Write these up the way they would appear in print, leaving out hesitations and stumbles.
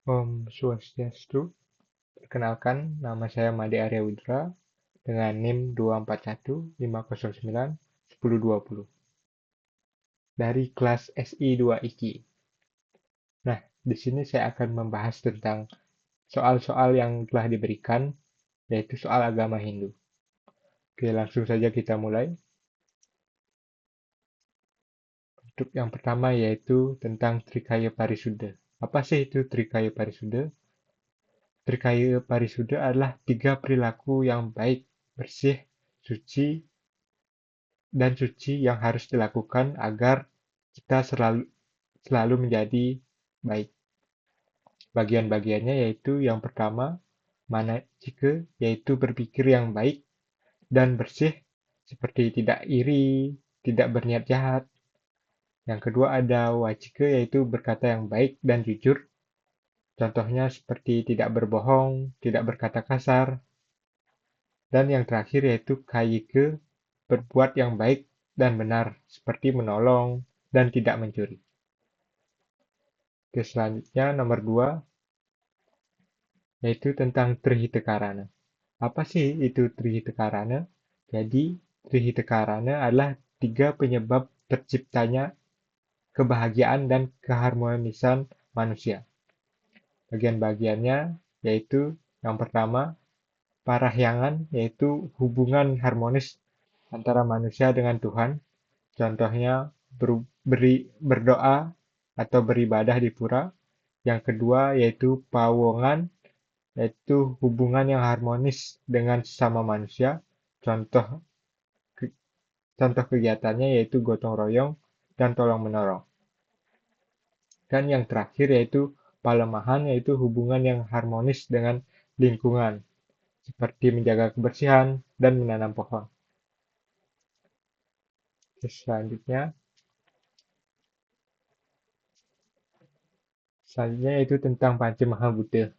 Om Swastiastu. Perkenalkan, nama saya Made Arya Widra dengan NIM 24150910120 dari kelas SI 2 IKI. Nah, di sini saya akan membahas tentang soal-soal yang telah diberikan, yaitu soal agama Hindu. Oke, langsung saja kita mulai. Untuk yang pertama yaitu tentang Trikaya Parisuddha. Apa sih itu Trikaya Parisuddha? Trikaya Parisuddha adalah 3 perilaku yang baik, bersih, suci, dan suci yang harus dilakukan agar kita selalu menjadi baik. Bagian-bagiannya yaitu yang pertama, manajika, yaitu berpikir yang baik dan bersih, seperti tidak iri, tidak berniat jahat. Yang kedua ada wajika, yaitu berkata yang baik dan jujur. Contohnya seperti tidak berbohong, tidak berkata kasar. Dan yang terakhir yaitu kayika, berbuat yang baik dan benar, seperti menolong dan tidak mencuri. Oke, selanjutnya nomor 2, yaitu tentang Trihita. Apa sih itu Trihita? Jadi, Trihita adalah 3 penyebab terciptanya kebahagiaan dan keharmonisan manusia. Bagian-bagiannya yaitu yang pertama, parahyangan, yaitu hubungan harmonis antara manusia dengan Tuhan. Contohnya berdoa atau beribadah di pura. Yang kedua yaitu pawongan, yaitu hubungan yang harmonis dengan sesama manusia. Contoh contoh kegiatannya yaitu gotong royong dan tolong menolong. Dan yang terakhir yaitu palemahan, yaitu hubungan yang harmonis dengan lingkungan, seperti menjaga kebersihan dan menanam pohon. Selanjutnya yaitu tentang Panca Mahabhuta.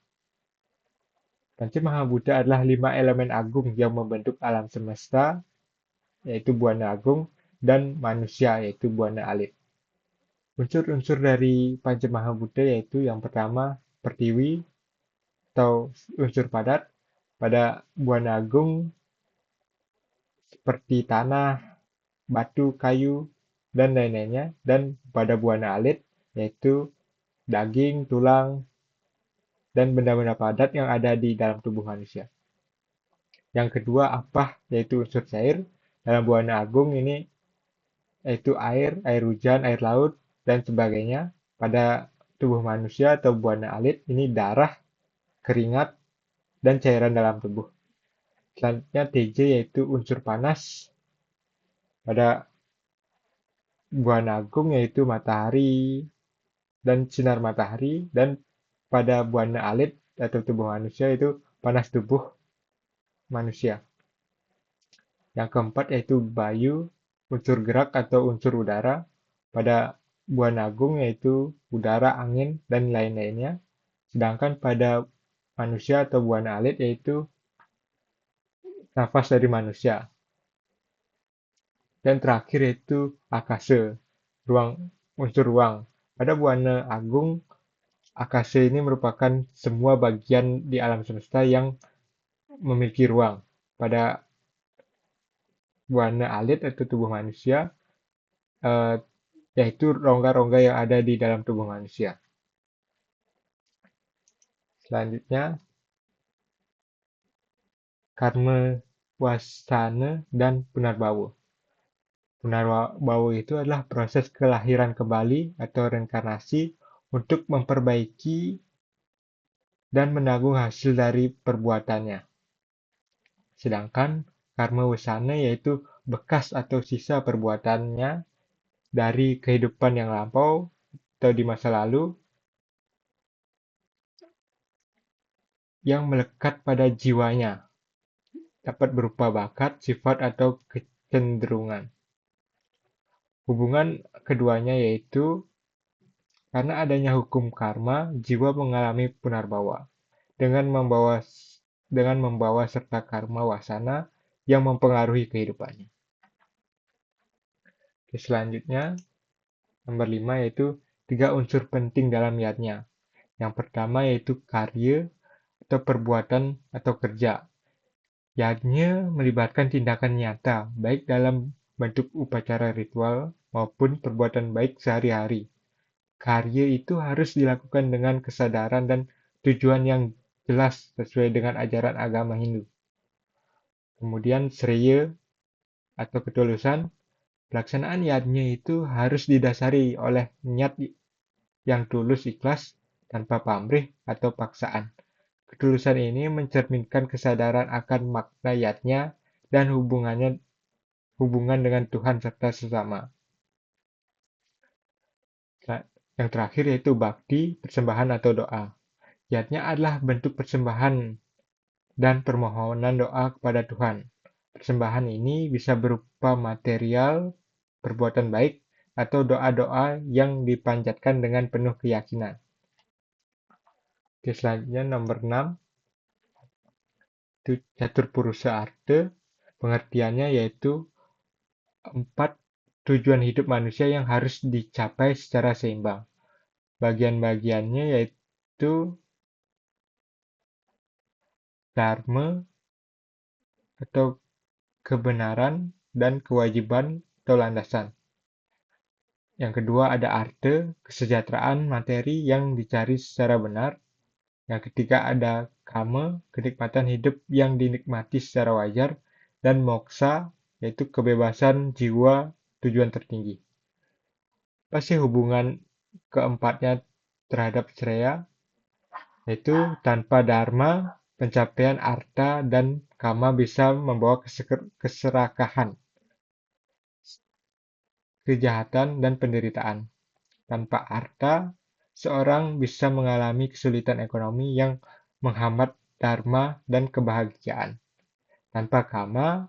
Panca Mahabhuta adalah 5 elemen agung yang membentuk alam semesta, yaitu Buana Agung, dan manusia, yaitu Buana Alit. Unsur-unsur dari Panca Mahabhuta yaitu yang pertama, pertiwi atau unsur padat. Pada Buana Agung seperti tanah, batu, kayu, dan lain-lainnya. Dan pada Buana Alit yaitu daging, tulang, dan benda-benda padat yang ada di dalam tubuh manusia. Yang kedua apa? Yaitu unsur cair. Dalam Buana Agung ini yaitu air, air hujan, air laut, dan sebagainya. Pada tubuh manusia atau Buana Alit ini darah, keringat, dan cairan dalam tubuh. Selanjutnya TJ yaitu unsur panas. Pada Buana Agung yaitu matahari dan sinar matahari, dan pada Buana Alit atau tubuh manusia itu panas tubuh manusia. Yang keempat yaitu Bayu, unsur gerak atau unsur udara. Pada Buana Agung yaitu udara, angin, dan lain-lainnya. Sedangkan pada manusia atau Buana Alit yaitu nafas dari manusia. Dan terakhir yaitu Akase, unsur ruang. Pada Buana Agung, Akase ini merupakan semua bagian di alam semesta yang memiliki ruang. Pada Buana Alit atau tubuh manusia, eh, yaitu rongga-rongga yang ada di dalam tubuh manusia. Selanjutnya, karma wasana dan punarbawa. Punarbawa itu adalah proses kelahiran kembali atau reinkarnasi untuk memperbaiki dan menanggung hasil dari perbuatannya. Sedangkan karma wasana yaitu bekas atau sisa perbuatannya dari kehidupan yang lampau atau di masa lalu yang melekat pada jiwanya, dapat berupa bakat, sifat, atau kecenderungan. Hubungan keduanya yaitu karena adanya hukum karma, jiwa mengalami punarbawa dengan membawa serta karma wasana yang mempengaruhi kehidupannya. Oke, selanjutnya, nomor 5 yaitu 3 unsur penting dalam niatnya. Yang pertama yaitu karya atau perbuatan atau kerja. Yajnya melibatkan tindakan nyata, baik dalam bentuk upacara ritual maupun perbuatan baik sehari-hari. Karya itu harus dilakukan dengan kesadaran dan tujuan yang jelas sesuai dengan ajaran agama Hindu. Kemudian sreya atau ketulusan, pelaksanaan yajnya itu harus didasari oleh niat yang tulus ikhlas tanpa pamrih atau paksaan. Ketulusan ini mencerminkan kesadaran akan makna yajnya dan hubungan dengan Tuhan serta sesama. Nah, yang terakhir yaitu bakti, persembahan atau doa. Yajnya adalah bentuk persembahan dan permohonan doa kepada Tuhan. Persembahan ini bisa berupa material, perbuatan baik, atau doa-doa yang dipanjatkan dengan penuh keyakinan. Oke, selanjutnya nomor 6, itu catur purusa arte. Pengertiannya yaitu 4 tujuan hidup manusia yang harus dicapai secara seimbang. Bagian-bagiannya yaitu dharma atau kebenaran dan kewajiban atau landasan. Yang kedua ada arte, kesejahteraan materi yang dicari secara benar. Yang ketiga ada kama, kenikmatan hidup yang dinikmati secara wajar. Dan moksa, yaitu kebebasan jiwa tujuan tertinggi. Apa sih hubungan keempatnya terhadap Sreya? Yaitu tanpa dharma, pencapaian arta dan kama bisa membawa keserakahan, kejahatan, dan penderitaan. Tanpa arta, seorang bisa mengalami kesulitan ekonomi yang menghambat dharma dan kebahagiaan. Tanpa kama,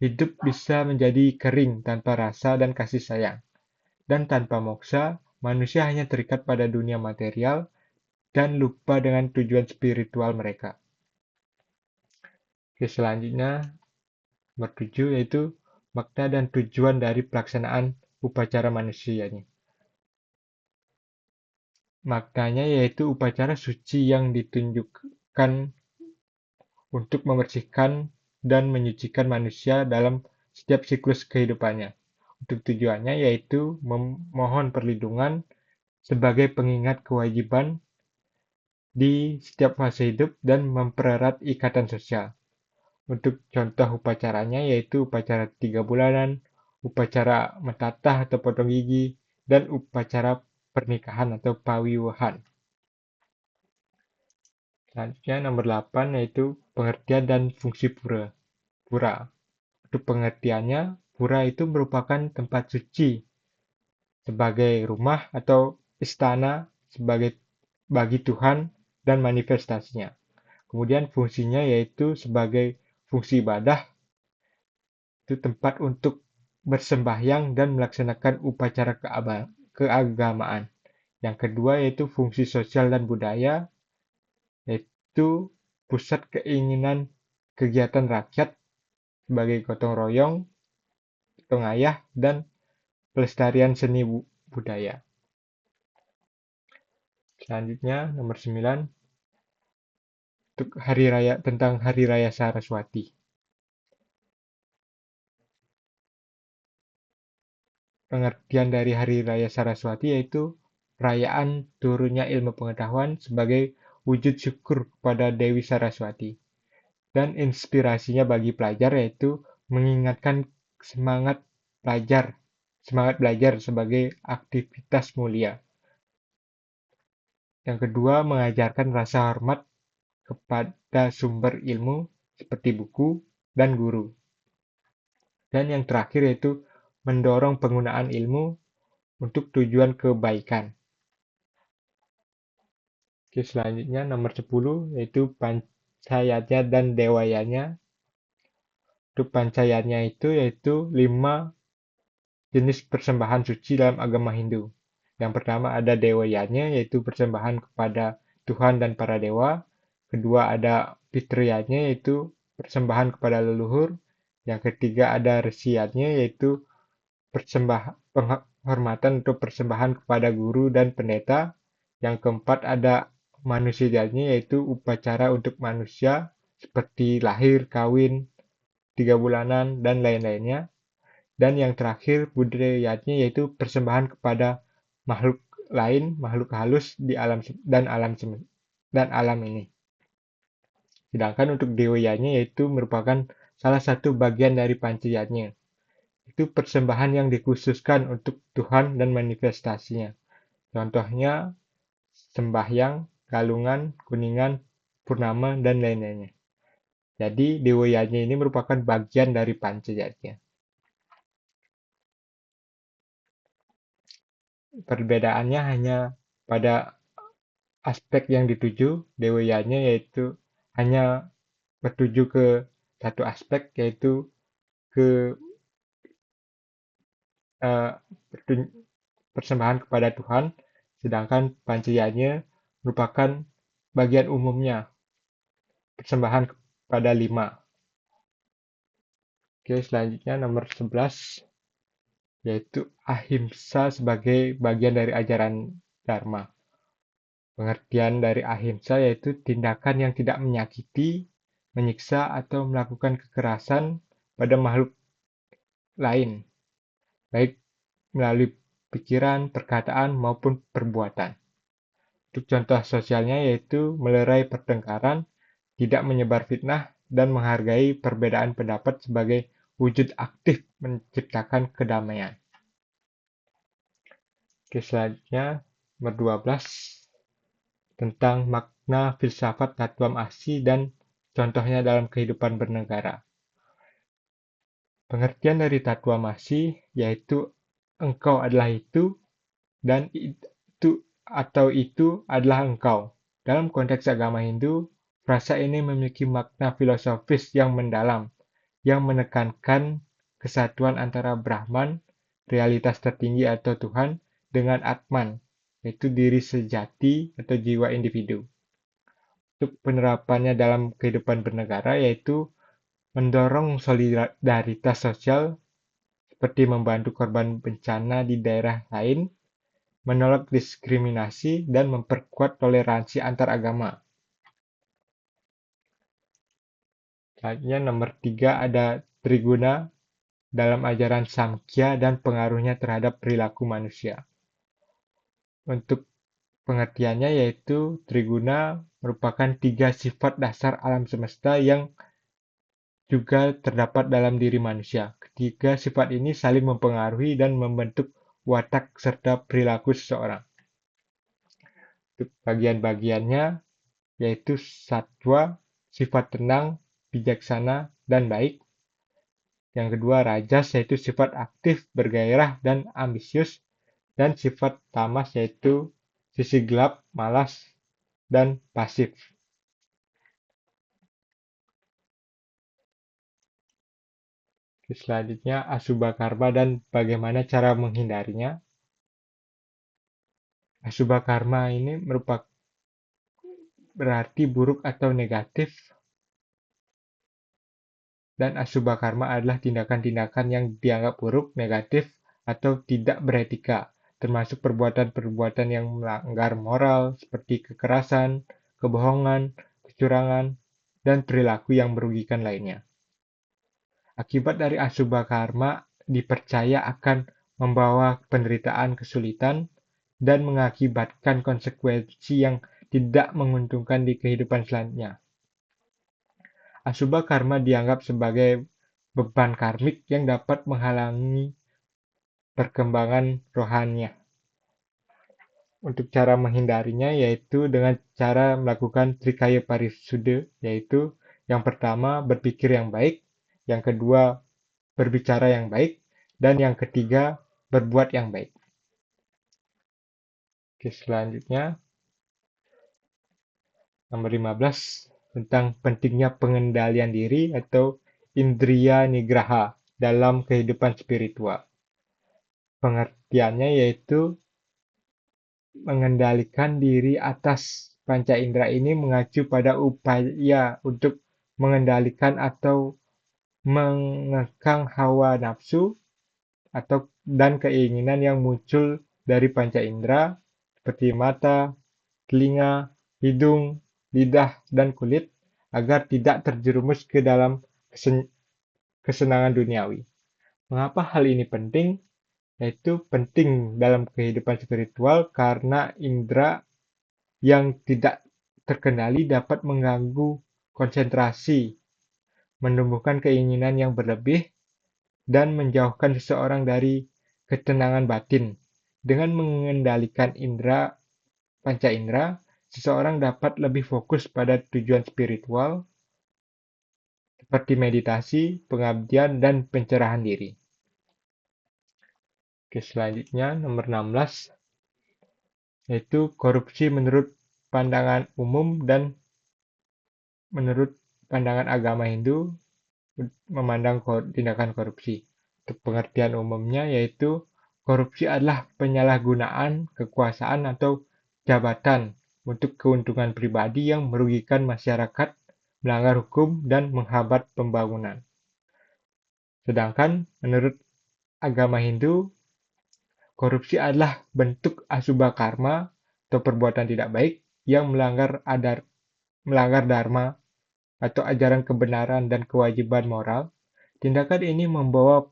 hidup bisa menjadi kering tanpa rasa dan kasih sayang. Dan tanpa moksa, manusia hanya terikat pada dunia material dan lupa dengan tujuan spiritual mereka. Oke, selanjutnya nomor 7 yaitu makna dan tujuan dari pelaksanaan upacara manusia ini. Maknanya yaitu upacara suci yang ditunjukkan untuk membersihkan dan menyucikan manusia dalam setiap siklus kehidupannya. Untuk tujuannya yaitu memohon perlindungan sebagai pengingat kewajiban di setiap fase hidup dan mempererat ikatan sosial. Untuk contoh upacaranya yaitu upacara 3 bulanan, upacara metatah atau potong gigi, dan upacara pernikahan atau pawiwahan. Selanjutnya nomor 8 yaitu pengertian dan fungsi pura. Pura. Untuk pengertiannya, pura itu merupakan tempat suci sebagai rumah atau istana sebagai bagi Tuhan dan manifestasinya. Kemudian fungsinya yaitu sebagai fungsi ibadah, itu tempat untuk bersembahyang dan melaksanakan upacara keagamaan. Yang kedua yaitu fungsi sosial dan budaya, yaitu pusat keinginan kegiatan rakyat sebagai gotong royong, gotong ayah, dan pelestarian seni budaya. Selanjutnya nomor 9 untuk tentang Hari Raya Saraswati. Pengertian dari Hari Raya Saraswati yaitu perayaan turunnya ilmu pengetahuan sebagai wujud syukur kepada Dewi Saraswati. Dan inspirasinya bagi pelajar yaitu mengingatkan semangat belajar sebagai aktivitas mulia. Yang kedua, mengajarkan rasa hormat kepada sumber ilmu seperti buku dan guru. Dan yang terakhir yaitu mendorong penggunaan ilmu untuk tujuan kebaikan. Oke, selanjutnya nomor 10 yaitu pancayatnya dan dewayanya. Untuk pancayatnya itu yaitu 5 jenis persembahan suci dalam agama Hindu. Yang pertama ada dewayanya yaitu persembahan kepada Tuhan dan para dewa. Kedua ada pitriyanya yaitu persembahan kepada leluhur. Yang ketiga ada resiyatnya yaitu penghormatan untuk persembahan kepada guru dan pendeta. Yang keempat ada manusianya, yaitu upacara untuk manusia seperti lahir, kawin, 3 bulanan, dan lain-lainnya. Dan yang terakhir budayanya, yaitu persembahan kepada makhluk lain, makhluk halus di alam dan alam ini. Sedangkan untuk dewayanya, yaitu merupakan salah satu bagian dari panciyanya. Itu persembahan yang dikhususkan untuk Tuhan dan manifestasinya. Contohnya sembahyang, galungan, kuningan, purnama, dan lain-lainnya. Jadi dewayanya ini merupakan bagian dari panciyanya. Perbedaannya hanya pada aspek yang dituju. Dewayanya yaitu hanya bertuju ke satu aspek, yaitu ke eh, persembahan kepada Tuhan, sedangkan panciyanya merupakan bagian umumnya, persembahan kepada 5. Oke, selanjutnya nomor 11, yaitu ahimsa sebagai bagian dari ajaran Dharma. Pengertian dari ahimsa yaitu tindakan yang tidak menyakiti, menyiksa, atau melakukan kekerasan pada makhluk lain, baik melalui pikiran, perkataan, maupun perbuatan. Untuk contoh sosialnya yaitu melerai pertengkaran, tidak menyebar fitnah, dan menghargai perbedaan pendapat sebagai wujud aktif menciptakan kedamaian. Oke, selanjutnya nomor 12 tentang makna filsafat Tattvam Asi dan contohnya dalam kehidupan bernegara. Pengertian dari Tattvam Asi yaitu engkau adalah itu dan itu atau itu adalah engkau. Dalam konteks agama Hindu, frasa ini memiliki makna filosofis yang mendalam, yang menekankan kesatuan antara Brahman, realitas tertinggi atau Tuhan, dengan Atman, yaitu diri sejati atau jiwa individu. Untuk penerapannya dalam kehidupan bernegara, yaitu mendorong solidaritas sosial, seperti membantu korban bencana di daerah lain, menolak diskriminasi, dan memperkuat toleransi antar agama. Selanjutnya nomor 3 ada Triguna dalam ajaran Samkhya dan pengaruhnya terhadap perilaku manusia. Untuk pengertiannya yaitu Triguna merupakan 3 sifat dasar alam semesta yang juga terdapat dalam diri manusia. Ketiga sifat ini saling mempengaruhi dan membentuk watak serta perilaku seseorang. Untuk bagian-bagiannya yaitu Sattva, sifat tenang, bijaksana, dan baik. Yang kedua Rajas, yaitu sifat aktif, bergairah, dan ambisius. Dan sifat Tamas, yaitu sisi gelap, malas, dan pasif. Selanjutnya Asubha Karma dan bagaimana cara menghindarinya. Asubha Karma ini merupakan berarti buruk atau negatif, dan Asubha Karma adalah tindakan-tindakan yang dianggap buruk, negatif, atau tidak beretika, termasuk perbuatan-perbuatan yang melanggar moral seperti kekerasan, kebohongan, kecurangan, dan perilaku yang merugikan lainnya. Akibat dari Asubha Karma dipercaya akan membawa penderitaan, kesulitan, dan mengakibatkan konsekuensi yang tidak menguntungkan di kehidupan selanjutnya. Asubha Karma dianggap sebagai beban karmik yang dapat menghalangi perkembangan rohaninya. Untuk cara menghindarinya yaitu dengan cara melakukan Trikaya Parisuddha, yaitu yang pertama berpikir yang baik, yang kedua berbicara yang baik, dan yang ketiga berbuat yang baik. Oke, selanjutnya nomor 15 tentang pentingnya pengendalian diri atau indriya nigraha dalam kehidupan spiritual. Pengertiannya yaitu mengendalikan diri atas panca indera ini mengacu pada upaya untuk mengendalikan atau mengekang hawa nafsu dan keinginan yang muncul dari panca indera seperti mata, telinga, hidung, lidah, dan kulit agar tidak terjerumus ke dalam kesenangan duniawi. Mengapa hal ini penting? Yaitu penting dalam kehidupan spiritual karena indera yang tidak terkendali dapat mengganggu konsentrasi, menumbuhkan keinginan yang berlebih, dan menjauhkan seseorang dari ketenangan batin. Dengan mengendalikan indera panca indera, seseorang dapat lebih fokus pada tujuan spiritual seperti meditasi, pengabdian, dan pencerahan diri. Oke, selanjutnya nomor 16 yaitu korupsi menurut pandangan umum dan menurut pandangan agama Hindu memandang tindakan korupsi. Untuk pengertian umumnya yaitu korupsi adalah penyalahgunaan kekuasaan atau jabatan untuk keuntungan pribadi yang merugikan masyarakat, melanggar hukum, dan menghambat pembangunan. Sedangkan menurut agama Hindu, korupsi adalah bentuk asubha karma atau perbuatan tidak baik yang melanggar dharma atau ajaran kebenaran dan kewajiban moral. Tindakan ini membawa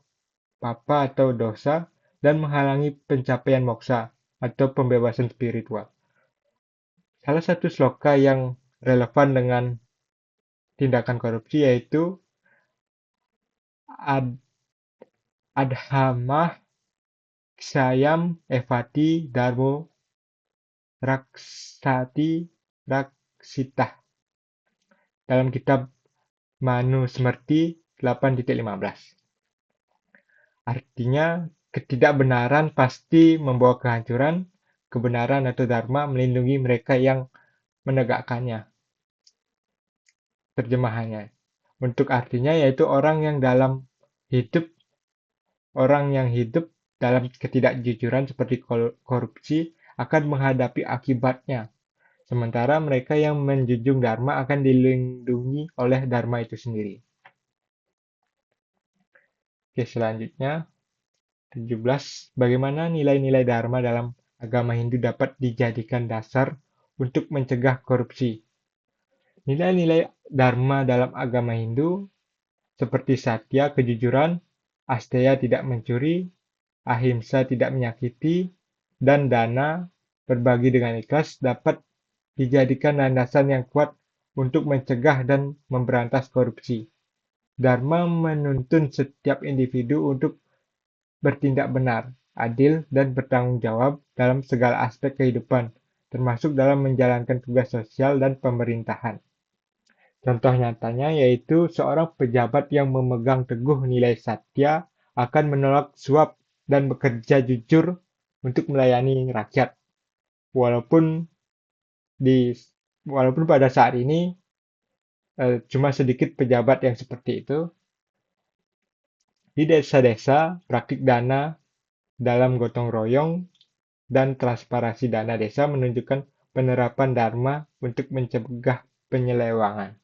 papa atau dosa dan menghalangi pencapaian moksa atau pembebasan spiritual. Salah satu sloka yang relevan dengan tindakan korupsi yaitu Adhamah Ksayam Evati Dharmo Raksati Raksitah dalam kitab Manusmriti 8.15. Artinya, ketidakbenaran pasti membawa kehancuran, kebenaran atau dharma melindungi mereka yang menegakkannya. Terjemahannya. Untuk artinya yaitu orang yang hidup dalam ketidakjujuran seperti korupsi akan menghadapi akibatnya. Sementara mereka yang menjunjung dharma akan dilindungi oleh dharma itu sendiri. Oke, selanjutnya 17. Bagaimana nilai-nilai dharma dalam agama Hindu dapat dijadikan dasar untuk mencegah korupsi? Nilai-nilai dharma dalam agama Hindu seperti satya, kejujuran, asteya, tidak mencuri, ahimsa, tidak menyakiti, dan dana, berbagi dengan ikhlas, dapat dijadikan landasan yang kuat untuk mencegah dan memberantas korupsi. Dharma menuntun setiap individu untuk bertindak benar, adil, dan bertanggung jawab dalam segala aspek kehidupan, termasuk dalam menjalankan tugas sosial dan pemerintahan. Contoh nyatanya yaitu seorang pejabat yang memegang teguh nilai satya akan menolak suap dan bekerja jujur untuk melayani rakyat. Walaupun pada saat ini cuma sedikit pejabat yang seperti itu, di desa-desa praktik dana dalam gotong royong dan transparansi dana desa menunjukkan penerapan dharma untuk mencegah penyelewangan.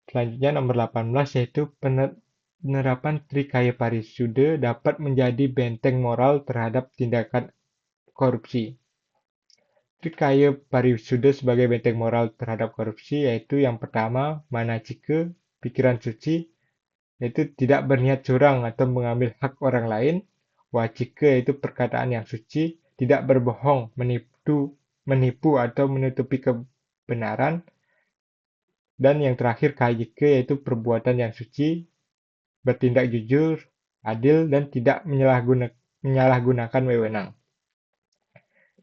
Selanjutnya nomor 18 yaitu penerapan Trikaya Parisuddha dapat menjadi benteng moral terhadap tindakan korupsi. Trikaya Parisuddha sebagai benteng moral terhadap korupsi yaitu yang pertama, manacika, pikiran suci, yaitu tidak berniat curang atau mengambil hak orang lain. Wacika yaitu perkataan yang suci, tidak berbohong, menipu atau menutupi kebenaran. Dan yang terakhir kayika yaitu perbuatan yang suci, bertindak jujur, adil, dan tidak menyalahgunakan wewenang.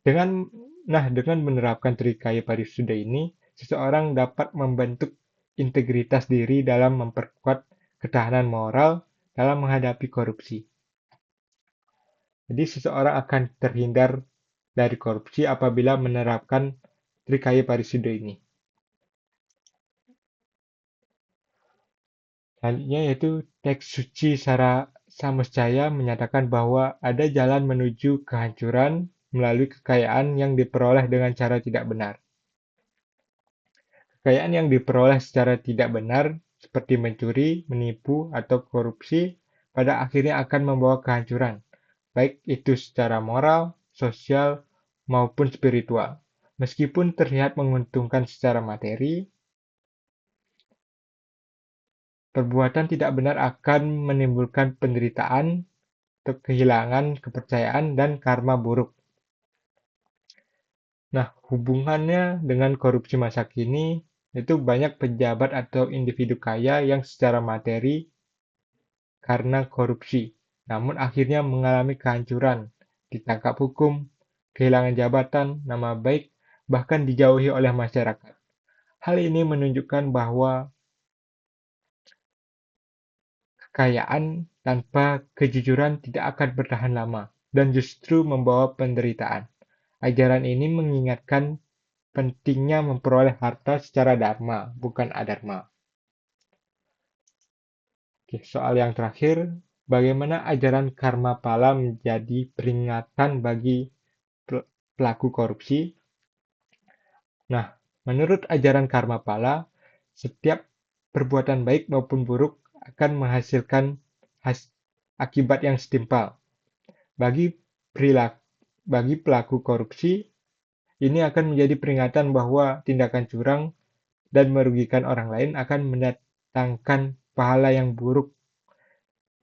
Dengan menerapkan Trikaya Parisuddha ini, seseorang dapat membentuk integritas diri dalam memperkuat ketahanan moral dalam menghadapi korupsi. Jadi seseorang akan terhindar dari korupsi apabila menerapkan Trikaya Parisuddha ini. Selanjutnya yaitu teks suci Sara Samosjaya menyatakan bahwa ada jalan menuju kehancuran melalui kekayaan yang diperoleh dengan cara tidak benar. Kekayaan yang diperoleh secara tidak benar, seperti mencuri, menipu, atau korupsi, pada akhirnya akan membawa kehancuran, baik itu secara moral, sosial, maupun spiritual. Meskipun terlihat menguntungkan secara materi, perbuatan tidak benar akan menimbulkan penderitaan, kehilangan kepercayaan, dan karma buruk. Nah, hubungannya dengan korupsi masa kini, itu banyak pejabat atau individu kaya yang secara materi karena korupsi, namun akhirnya mengalami kehancuran, ditangkap hukum, kehilangan jabatan, nama baik, bahkan dijauhi oleh masyarakat. Hal ini menunjukkan bahwa kekayaan tanpa kejujuran tidak akan bertahan lama dan justru membawa penderitaan. Ajaran ini mengingatkan pentingnya memperoleh harta secara dharma, bukan adharma. Oke, soal yang terakhir, bagaimana ajaran karma pala menjadi peringatan bagi pelaku korupsi? Nah, menurut ajaran karma pala, setiap perbuatan baik maupun buruk akan menghasilkan akibat yang setimpal. Bagi pelaku korupsi, ini akan menjadi peringatan bahwa tindakan curang dan merugikan orang lain akan mendatangkan pahala yang buruk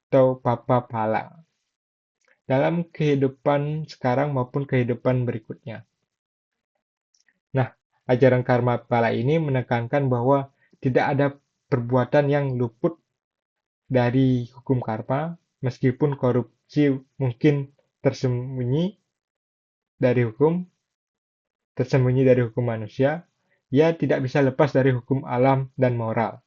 atau papa pahala dalam kehidupan sekarang maupun kehidupan berikutnya. Nah, ajaran karma pala ini menekankan bahwa tidak ada perbuatan yang luput dari hukum karma, meskipun korupsi mungkin tersembunyi dari hukum manusia, ia tidak bisa lepas dari hukum alam dan moral.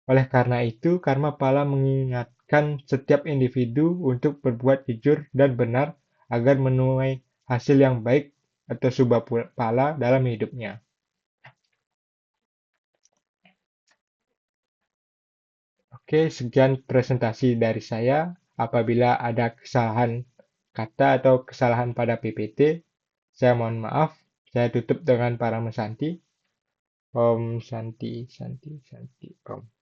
Oleh karena itu, karma pala mengingatkan setiap individu untuk berbuat jujur dan benar agar menuai hasil yang baik atau subha pala dalam hidupnya. Oke, sekian presentasi dari saya. Apabila ada kesalahan kata atau kesalahan pada PPT, saya mohon maaf. Saya tutup dengan para Santi. Om Santi, Santi, Santi, Om.